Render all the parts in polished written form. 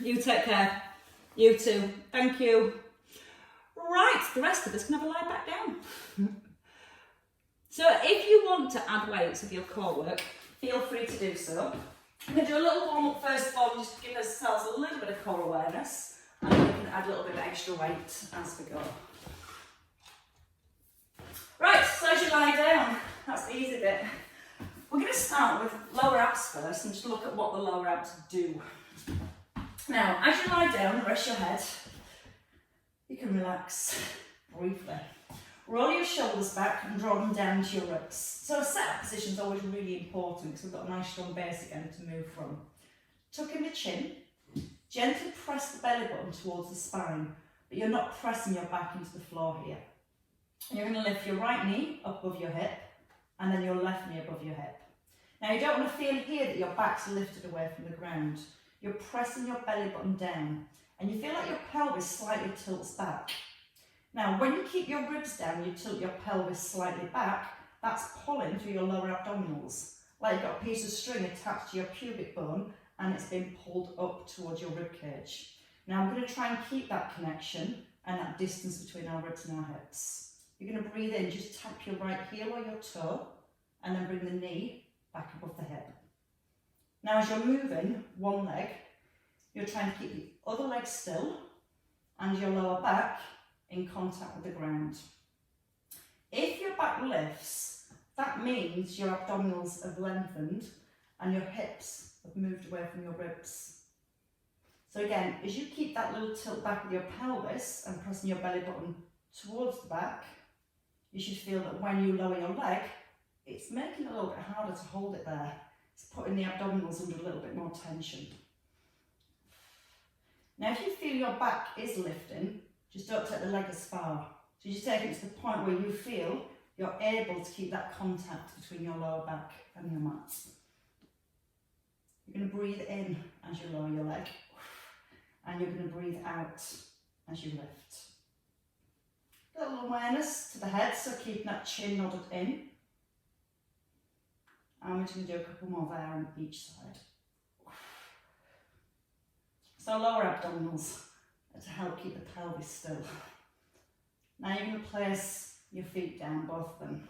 You take care. You too. Thank you. Right, the rest of us can have a lie back down. So if you want to add weights with your core work, feel free to do so. I'm going to do a little warm up first of all, just to give ourselves a little bit of core awareness, and then we can add a little bit of extra weight as we go. Right, so as you lie down, that's the easy bit. We're going to start with lower abs first and just look at what the lower abs do. Now, as you lie down and rest your head, you can relax briefly. Roll your shoulders back and draw them down to your ribs. So a set-up position is always really important because we've got a nice strong base again to move from. Tuck in the chin, gently press the belly button towards the spine, but you're not pressing your back into the floor here. And you're going to lift your right knee up above your hip and then your left knee above your hip. Now you don't want to feel here that your back's lifted away from the ground. You're pressing your belly button down and you feel like your pelvis slightly tilts back. Now, when you keep your ribs down, you tilt your pelvis slightly back, that's pulling through your lower abdominals. Like you've got a piece of string attached to your pubic bone and it's been pulled up towards your rib cage. Now, I'm going to try and keep that connection and that distance between our ribs and our hips. You're going to breathe in, just tap your right heel or your toe and then bring the knee back above the hip. Now, as you're moving one leg, you're trying to keep the other leg still and your lower back in contact with the ground. If your back lifts, that means your abdominals have lengthened and your hips have moved away from your ribs. So again, as you keep that little tilt back with your pelvis and pressing your belly button towards the back, you should feel that when you lower your leg, it's making it a little bit harder to hold it there. It's putting the abdominals under a little bit more tension. Now if you feel your back is lifting, just don't take the leg as far. So you just take it to the point where you feel you're able to keep that contact between your lower back and your mat. You're going to breathe in as you lower your leg, and you're going to breathe out as you lift. A little awareness to the head, so keep that chin nodded in. And we're just going to do a couple more there on each side. So lower abdominals to help keep the pelvis still. Now you're going to place your feet down, both of them.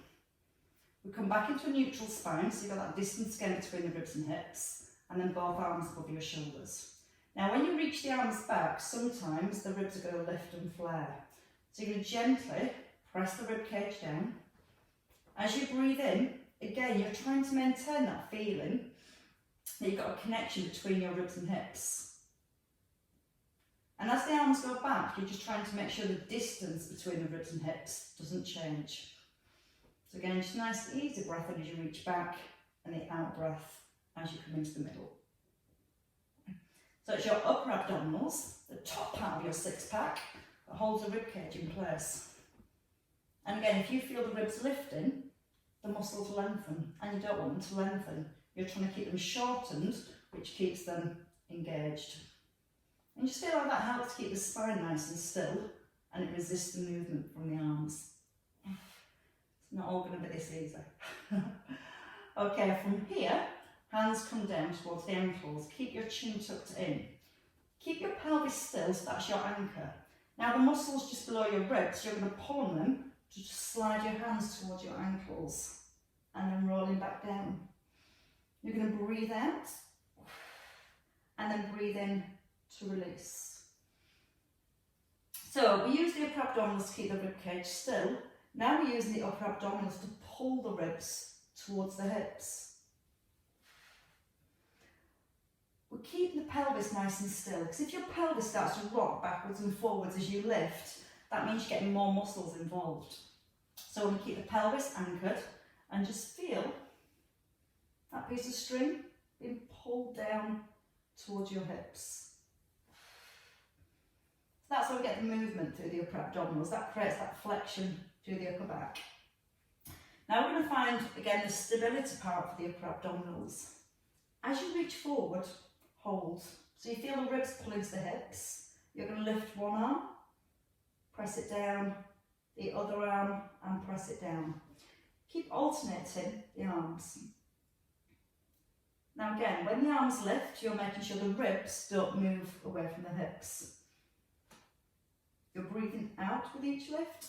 We come back into a neutral spine, so you've got that distance again between the ribs and hips, and then both arms above your shoulders. Now when you reach the arms back, sometimes the ribs are going to lift and flare. So you're going to gently press the rib cage down. As you breathe in, again, you're trying to maintain that feeling that you've got a connection between your ribs and hips. And as the arms go back, you're just trying to make sure the distance between the ribs and hips doesn't change. So again, just a nice easy breath in as you reach back, and the out breath as you come into the middle. So it's your upper abdominals, the top part of your six pack, that holds the rib cage in place. And again, if you feel the ribs lifting, the muscles lengthen, and you don't want them to lengthen. You're trying to keep them shortened, which keeps them engaged. And just feel like that helps keep the spine nice and still, and it resists the movement from the arms. It's not all going to be this easy. Okay, from here, hands come down towards the ankles. Keep your chin tucked in. Keep your pelvis still, so that's your anchor. Now the muscles just below your ribs, you're going to pull on them to just slide your hands towards your ankles and then rolling back down. You're going to breathe out and then breathe in to release. So we use the upper abdominals to keep the rib cage still. Now we're using the upper abdominals to pull the ribs towards the hips. We're keeping the pelvis nice and still, because if your pelvis starts to rock backwards and forwards as you lift, that means you're getting more muscles involved. So we keep the pelvis anchored and just feel that piece of string being pulled down towards your hips. That's how we get the movement through the upper abdominals. That creates that flexion through the upper back. Now we're going to find, again, the stability part for the upper abdominals. As you reach forward, hold. So you feel the ribs pull into the hips. You're going to lift one arm, press it down, the other arm, and press it down. Keep alternating the arms. Now again, when the arms lift, you're making sure the ribs don't move away from the hips. You're breathing out with each lift.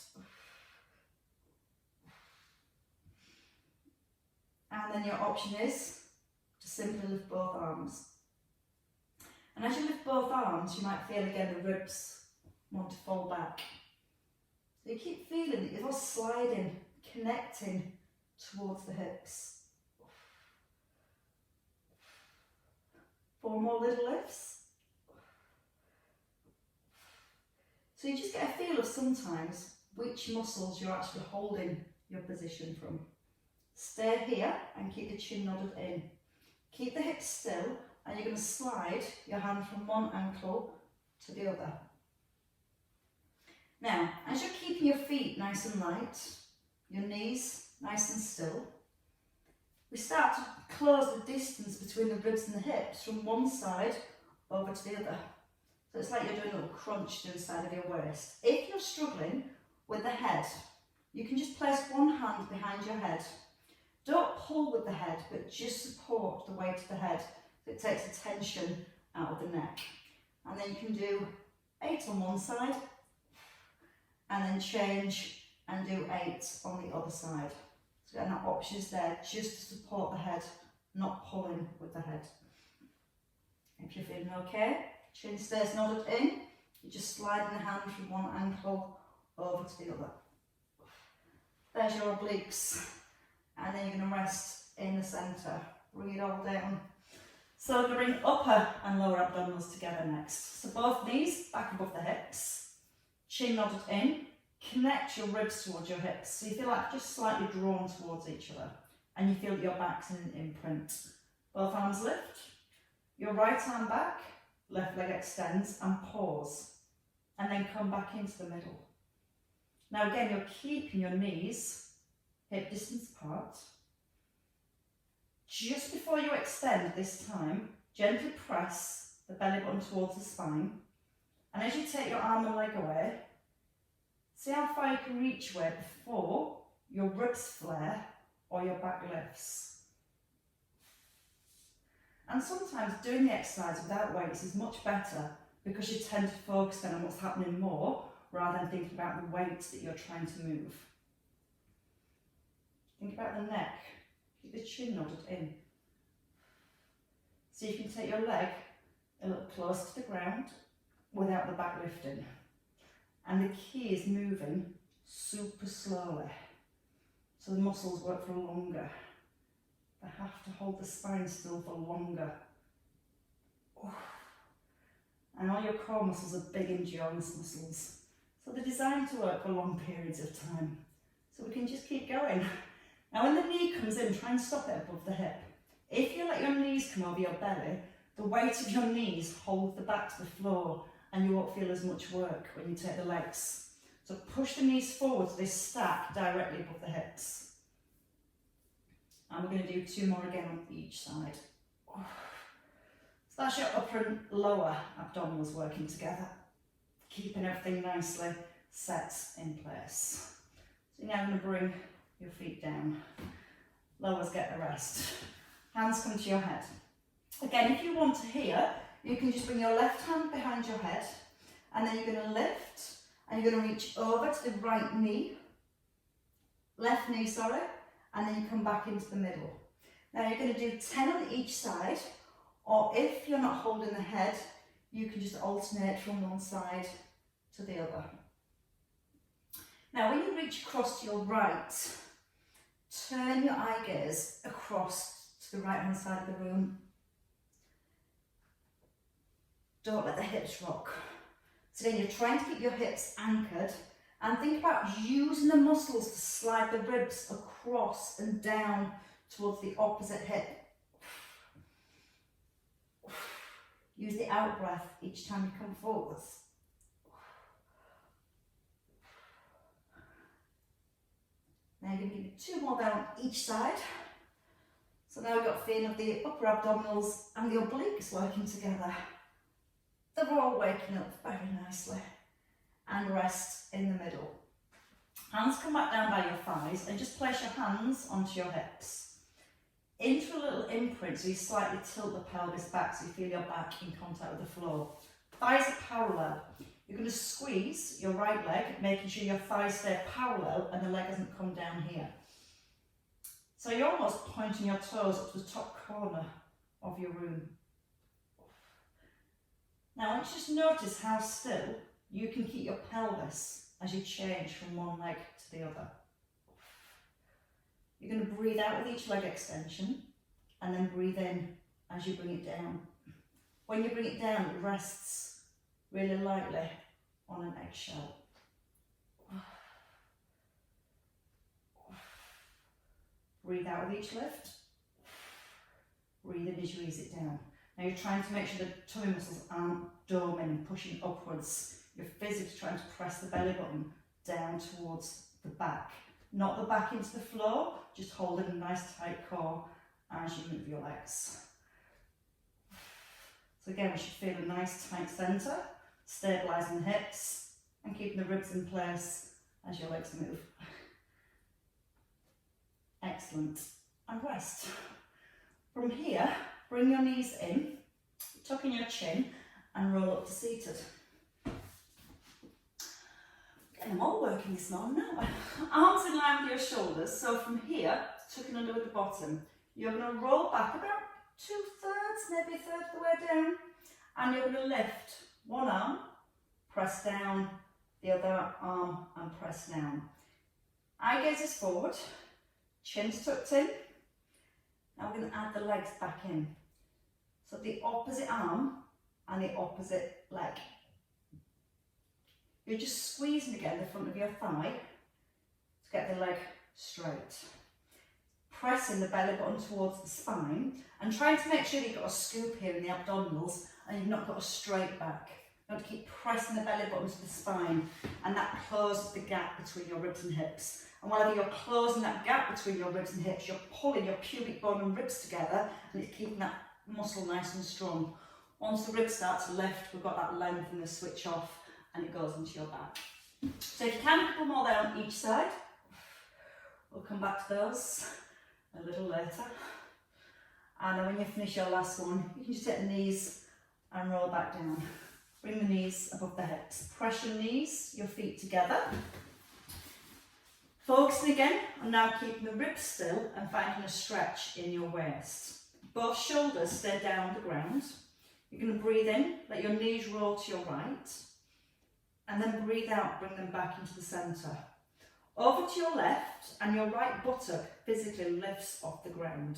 And then your option is to simply lift both arms. And as you lift both arms, you might feel again the ribs want to fall back. So you keep feeling that you're sliding, connecting towards the hips. 4 more little lifts. So you just get a feel of sometimes which muscles you're actually holding your position from. Stay here and keep the chin nodded in. Keep the hips still, and you're going to slide your hand from one ankle to the other. Now, as you're keeping your feet nice and light, your knees nice and still, we start to close the distance between the ribs and the hips from one side over to the other. So it's like you're doing a little crunch to the side of your waist. If you're struggling with the head, you can just place one hand behind your head. Don't pull with the head, but just support the weight of the head so it takes the tension out of the neck. And then you can do 8 on one side, and then change and do 8 on the other side. So again, that option is there just to support the head, not pulling with the head. If you're feeling okay, chin stays nodded in, you're just sliding the hand from one ankle over to the other. There's your obliques, and then you're going to rest in the centre. Bring it all down. So we're going to bring upper and lower abdominals together next. So both knees back above the hips, chin nodded in. Connect your ribs towards your hips, so you feel like just slightly drawn towards each other, and you feel that your back's in an imprint. Both arms lift, your right arm back, left leg extends, and pause, and then come back into the middle. Now again, you're keeping your knees hip distance apart. Just before you extend this time, gently press the belly button towards the spine, and as you take your arm and leg away, see how far you can reach away before your ribs flare or your back lifts. And sometimes doing the exercise without weights is much better because you tend to focus on what's happening more rather than thinking about the weight that you're trying to move. Think about the neck. Keep the chin nodded in. So you can take your leg a little closer to the ground without the back lifting. And the key is moving super slowly, so the muscles work for longer. They have to hold the spine still for longer. And all your core muscles are big endurance muscles, so they're designed to work for long periods of time. So we can just keep going. Now when the knee comes in, try and stop it above the hip. If you let your knees come over your belly, the weight of your knees hold the back to the floor, and you won't feel as much work when you take the legs. So push the knees forward so they stack directly above the hips. And we're going to do 2 more again on each side. So that's your upper and lower abdominals working together, keeping everything nicely set in place. So you're now going to bring your feet down. Lowers get a rest. Hands come to your head. Again, if you want to here, you can just bring your left hand behind your head, and then you're going to lift, and you're going to reach over to the right knee, left knee, sorry, and then you come back into the middle. Now you're going to do 10 on each side, or if you're not holding the head, you can just alternate from one side to the other. Now when you reach across to your right, turn your eye gaze across to the right hand side of the room. Don't let the hips rock. So then you're trying to keep your hips anchored, and think about using the muscles to slide the ribs across and down towards the opposite hip. Use the out breath each time you come forwards. Now you're going to give it 2 more down on each side. So now we've got a feeling of the upper abdominals and the obliques working together. They're all waking up very nicely. And rest in the middle. Hands come back down by your thighs and just place your hands onto your hips. into a little imprint, so you slightly tilt the pelvis back so you feel your back in contact with the floor. Thighs are parallel. You're going to squeeze your right leg, making sure your thighs stay parallel and the leg doesn't come down here. So you're almost pointing your toes up to the top corner of your room. Now I want you to just notice how still you can keep your pelvis as you change from one leg to the other. You're going to breathe out with each leg extension and then breathe in as you bring it down. When you bring it down, it rests really lightly on an eggshell. Breathe out with each lift. Breathe in as you ease it down. Now you're trying to make sure the tummy muscles aren't doming and pushing upwards. You're physically trying to press the belly button down towards the back. Not the back into the floor, just holding a nice tight core as you move your legs. So again, we should feel a nice tight centre, stabilising the hips and keeping the ribs in place as your legs move. Excellent. And rest. From here, bring your knees in, tuck in your chin and roll up to seated. Getting them all working this morning now. Arms in line with your shoulders, so from here, tucking under with the bottom, you're going to roll back about 2/3, maybe a third of the way down, and you're going to lift one arm, press down, the other arm and press down. Eye gaze is forward, chin's tucked in. Now we're going to add the legs back in. So the opposite arm and the opposite leg. You're just squeezing again the front of your thigh to get the leg straight. Pressing the belly button towards the spine and trying to make sure that you've got a scoop here in the abdominals and you've not got a straight back. You want to keep pressing the belly button to the spine, and that closes the gap between your ribs and hips. And whenever you're closing that gap between your ribs and hips, you're pulling your pubic bone and ribs together, and it's keeping that muscle nice and strong. Once the ribs start to lift, we've got that length and the switch off, and it goes into your back. So if you can, a couple more there on each side. We'll come back to those a little later. And then when you finish your last one, you can just take the knees and roll back down. Bring the knees above the hips. Press your knees, your feet together. Focusing again on now keeping the ribs still and finding a stretch in your waist. Both shoulders stay down on the ground. You're going to breathe in, let your knees roll to your right, and then breathe out, bring them back into the centre. Over to your left, and your right buttock physically lifts off the ground.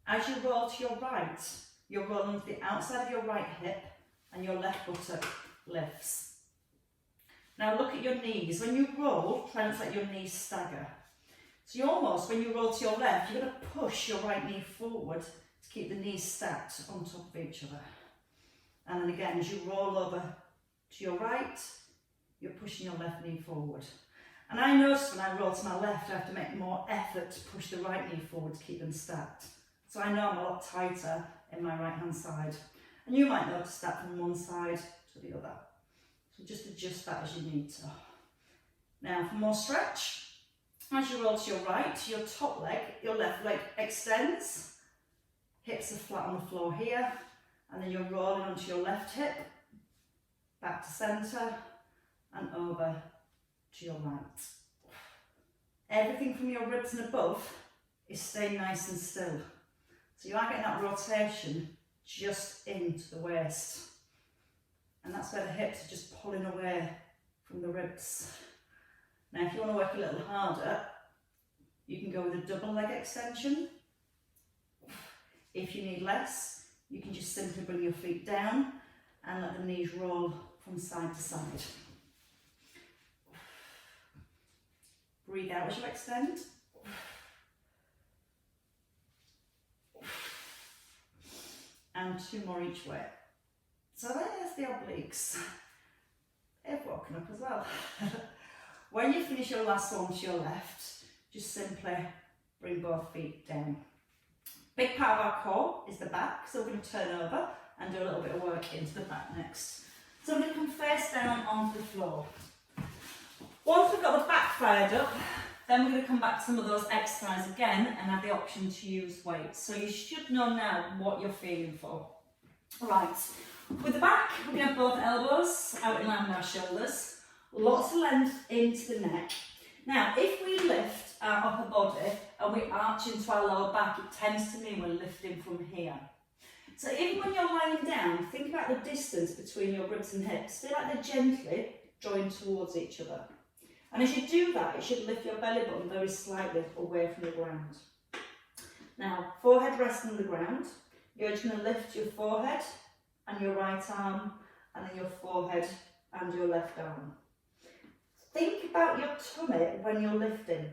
As you roll to your right, you're rolling to the outside of your right hip, and your left buttock lifts. Now look at your knees. When you roll, try not to let your knees stagger. So you almost, when you roll to your left, you're going to push your right knee forward to keep the knees stacked on top of each other. And then again, as you roll over to your right, you're pushing your left knee forward. And I notice when I roll to my left, I have to make more effort to push the right knee forward to keep them stacked. So I know I'm a lot tighter in my right hand side. And you might notice that from one side to the other. So just adjust that as you need to. Now for more stretch, as you roll to your right, your top leg, your left leg extends. Hips are flat on the floor here. And then you're rolling onto your left hip, back to centre, and over to your right. Everything from your ribs and above is staying nice and still. So you are getting that rotation just into the waist. And that's where the hips are just pulling away from the ribs. Now if you want to work a little harder, you can go with a double leg extension. If you need less, you can just simply bring your feet down and let the knees roll from side to side. Breathe out as you extend. And 2 more each way. So there's the obliques. They've woken up as well. When you finish your last one to your left, just simply bring both feet down. Big part of our core is the back, so we're going to turn over and do a little bit of work into the back next. So I'm going to come face down onto the floor. Once we've got the back fired up, Then we're going to come back to some of those exercises again and have the option to use weights. So you should know now what you're feeling for. Right, with the back, we're going to have both elbows out in line with our shoulders, lots of length into the neck. Now, if we lift our upper body and we arch into our lower back, it tends to mean we're lifting from here. So even when you're lying down, think about the distance between your ribs and hips. Feel like they're gently joined towards each other. And as you do that, you should lift your belly button very slightly away from the ground. Now, forehead resting on the ground. You're just going to lift your forehead and your right arm, and then your forehead and your left arm. Think about your tummy when you're lifting.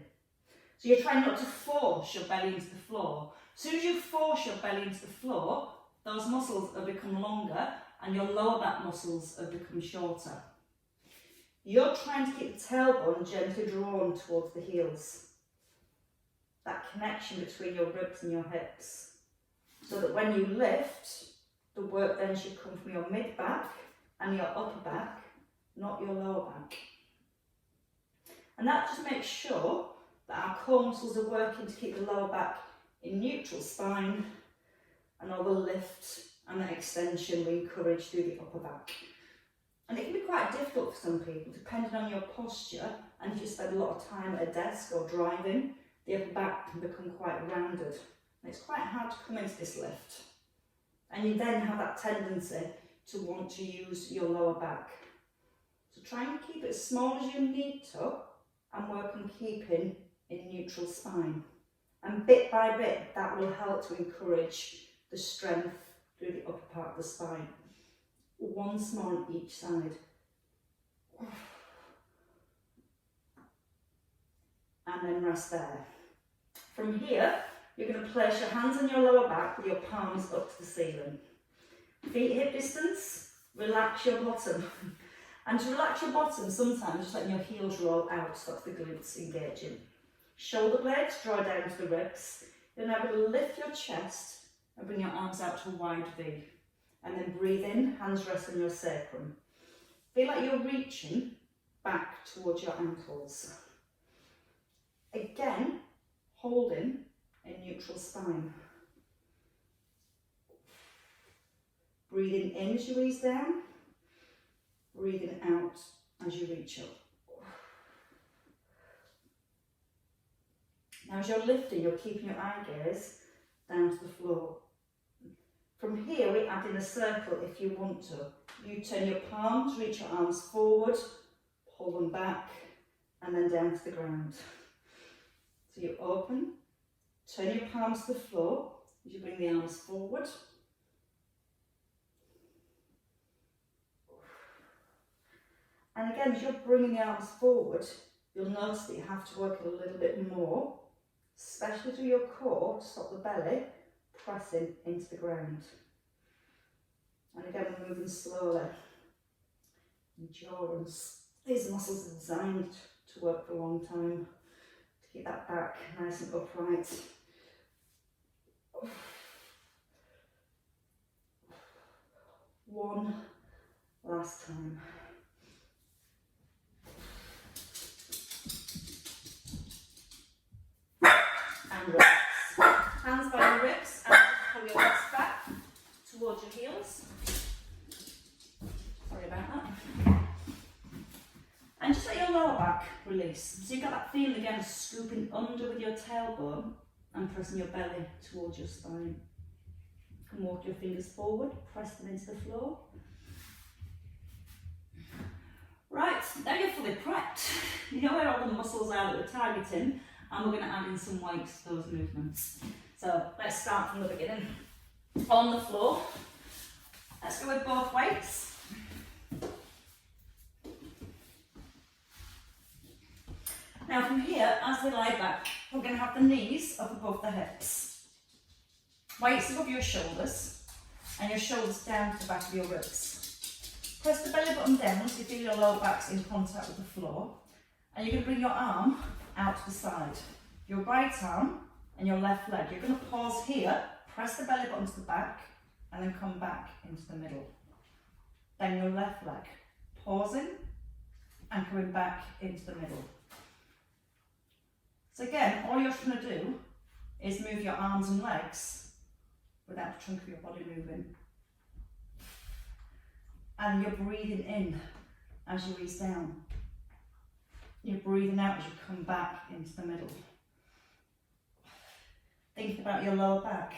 So you're trying not to force your belly into the floor. As soon as you force your belly into the floor, those muscles have become longer and your lower back muscles have become shorter. You're trying to keep the tailbone gently drawn towards the heels. That connection between your ribs and your hips. So that when you lift, the work then should come from your mid back and your upper back, not your lower back. And that just makes sure that our core muscles are working to keep the lower back in neutral spine, and all the lift and the extension we encourage through the upper back. And it can be quite difficult for some people, depending on your posture, and if you spend a lot of time at a desk or driving, the upper back can become quite rounded. And it's quite hard to come into this lift. And you then have that tendency to want to use your lower back. So try and keep it as small as you need to, and work on keeping in neutral spine. And bit by bit, that will help to encourage the strength through the upper part of the spine. Once more on each side. And then rest there. From here, you're going to place your hands on your lower back with your palms up to the ceiling. Feet hip distance, relax your bottom. And to relax your bottom, sometimes just letting your heels roll out stops the glutes engaging. Shoulder blades draw down to the ribs. You're now going to lift your chest and bring your arms out to a wide V. And then breathe in, hands rest on your sacrum. Feel like you're reaching back towards your ankles. Again, holding a neutral spine. Breathing in as you ease down. Breathing out as you reach up. Now as you're lifting, you're keeping your eye gaze down to the floor. From here, we add in a circle if you want to. You turn your palms, reach your arms forward, pull them back, and then down to the ground. So you open, turn your palms to the floor as you bring the arms forward. And again, as you're bringing the arms forward, you'll notice that you have to work a little bit more, especially through your core, to stop the belly pressing into the ground. And again, we're moving slowly. Endurance. These muscles are designed to work for a long time, to keep that back nice and upright. One last time. And relax. Hands by your ribs and pull your legs back towards your heels. Sorry about that. And just let your lower back release. So you've got that feeling again of scooping under with your tailbone and pressing your belly towards your spine. You can walk your fingers forward, press them into the floor. Right, now you're fully prepped. You know where all the muscles are that we're targeting, and we're going to add in some weights to those movements. So let's start from the beginning. On the floor, let's go with both weights. Now from here, as we lie back, we're going to have the knees up above the hips. Weights above your shoulders, and your shoulders down to the back of your ribs. Press the belly button down so you feel your lower back's in contact with the floor. And you're going to bring your arm out to the side. Your right arm and your left leg. You're going to pause here, press the belly button to the back, and then come back into the middle. Then your left leg, pausing and coming back into the middle. So again, all you're trying to do is move your arms and legs without the trunk of your body moving. And you're breathing in as you ease down. You're breathing out as you come back into the middle. Thinking about your lower back,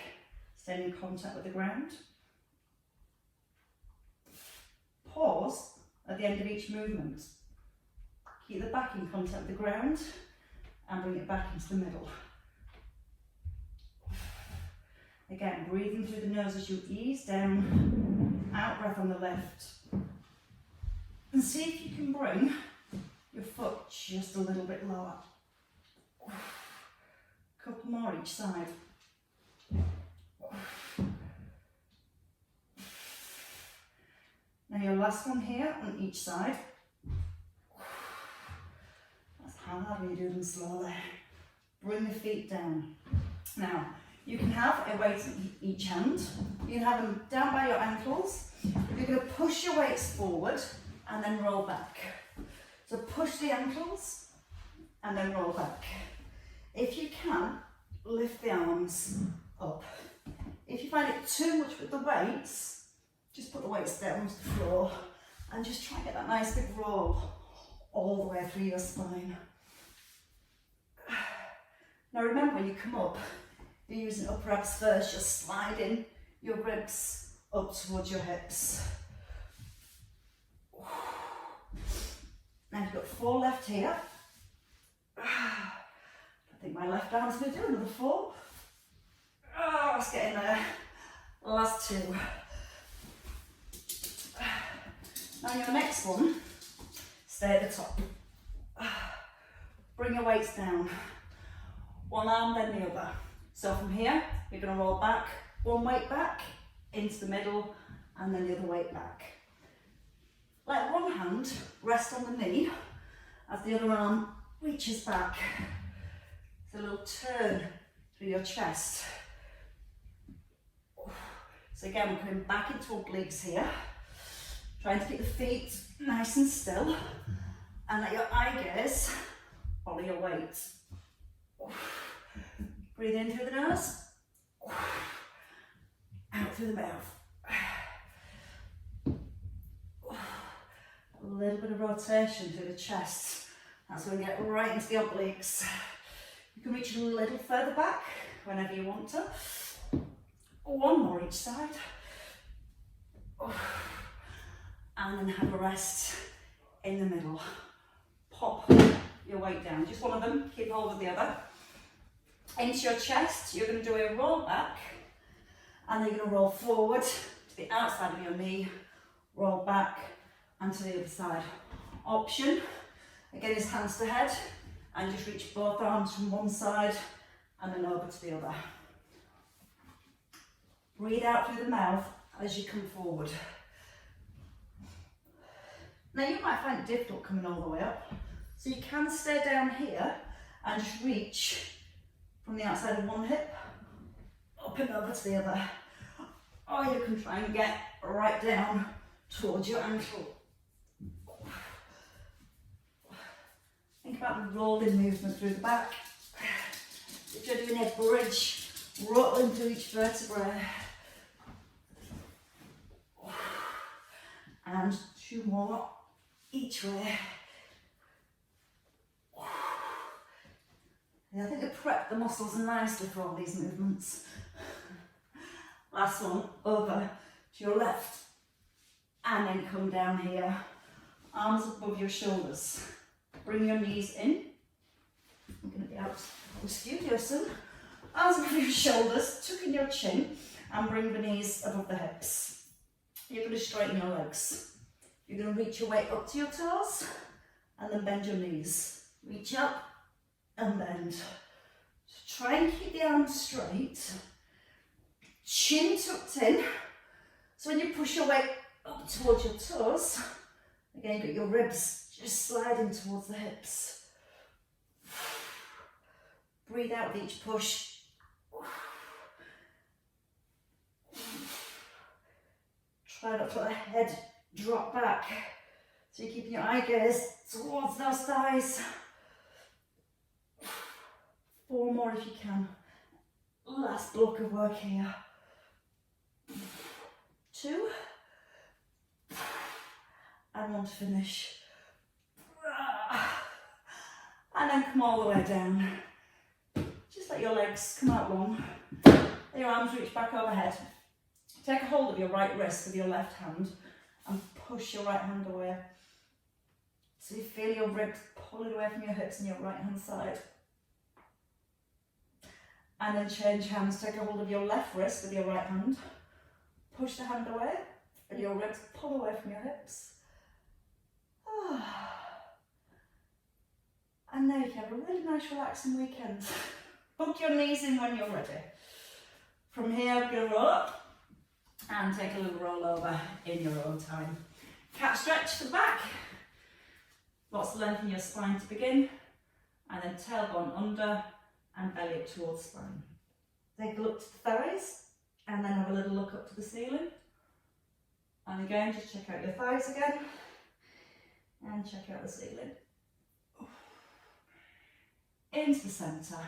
staying in contact with the ground. Pause at the end of each movement. Keep the back in contact with the ground and bring it back into the middle. Again, breathing through the nose as you ease down, out breath on the left. And see if you can bring your foot just a little bit lower. Couple more each side. Now your last one here on each side. That's hard when you do them slowly. Bring the feet down. Now, you can have a weight in each hand. You can have them down by your ankles. You're going to push your weights forward and then roll back. So push the ankles and then roll back. If you can, lift the arms up. If you find it too much with the weights, just put the weights down to the floor and just try and get that nice big roll all the way through your spine. Now remember, when you come up, you're using upper abs first. You're sliding your ribs up towards your hips. Now you've got 4 left here. I think my left arm's going to do another 4. Oh, let's get in there. Last 2. Now your next one, stay at the top. Bring your weights down. One arm, then the other. So from here, you're going to roll back, one weight back, into the middle, and then the other weight back. Let one hand rest on the knee as the other arm reaches back. It's a little turn through your chest. So again, we're coming back into obliques here. Trying to keep the feet nice and still and let your eye gaze follow your weight. Breathe in through the nose, out through the mouth. A little bit of rotation through the chest. That's when we get right into the obliques. You can reach a little further back whenever you want to. One more each side. And then have a rest in the middle. Pop your weight down. Just one of them, keep hold of the other. Into your chest, you're going to do a roll back. And then you're going to roll forward to the outside of your knee. Roll back and to the other side. Option, again, is hands to head. And just reach both arms from one side and then over to the other. Breathe out through the mouth as you come forward. Now you might find it difficult coming all the way up, so you can stay down here and just reach from the outside of one hip up and over to the other. Or you can try and get right down towards your ankle. Think about the rolling movement through the back. If you're doing a bridge, rolling through each vertebrae. And 2 more each way. Yeah, I think I prep the muscles nicely for all these movements. Last one, over to your left. And then come down here. Arms above your shoulders. Bring your knees in. I'm going to be out of the studio soon. Arms above your shoulders, tuck in your chin, and bring the knees above the hips. You're going to straighten your legs. You're going to reach your weight up to your toes, and then bend your knees. Reach up and bend. So try and keep the arms straight. Chin tucked in. So when you push your weight up towards your toes, again, you've got your ribs just sliding towards the hips. Breathe out with each push. Try not to let the head drop back. So you're keeping your eye gaze towards those thighs. 4 more if you can. Last block of work here. 2. And 1 to finish. And then come all the way down. Just let your legs come out long. Let your arms reach back overhead. Take a hold of your right wrist with your left hand and push your right hand away. So you feel your ribs pulling away from your hips on your right hand side. And then change hands. Take a hold of your left wrist with your right hand. Push the hand away and your ribs pull away from your hips. And now you can have a really nice relaxing weekend. Hook your knees in when you're ready. From here, we're going to roll up and take a little roll over in your own time. Cat stretch to the back. Lots of length in your spine to begin. And then tailbone under and belly up towards spine. Take a look to the thighs and then have a little look up to the ceiling. And again, just check out your thighs again. And check out the ceiling. Into the centre.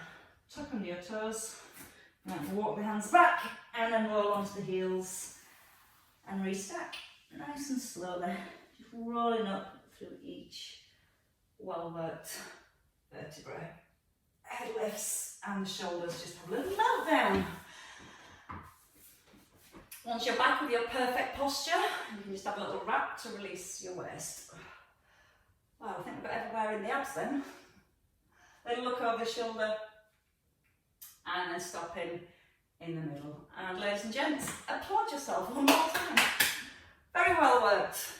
Tuck under your toes. And walk the hands back and then roll onto the heels and restack nice and slowly, just rolling up through each well-worked vertebrae. Head lifts and the shoulders just have a little meltdown. Once you're back with your perfect posture, you can just have a little wrap to release your waist. Wow, I think we've got everywhere in the abs then. Then look over the shoulder and then stop in the middle. And ladies and gents, applaud yourself one more time. Very well worked.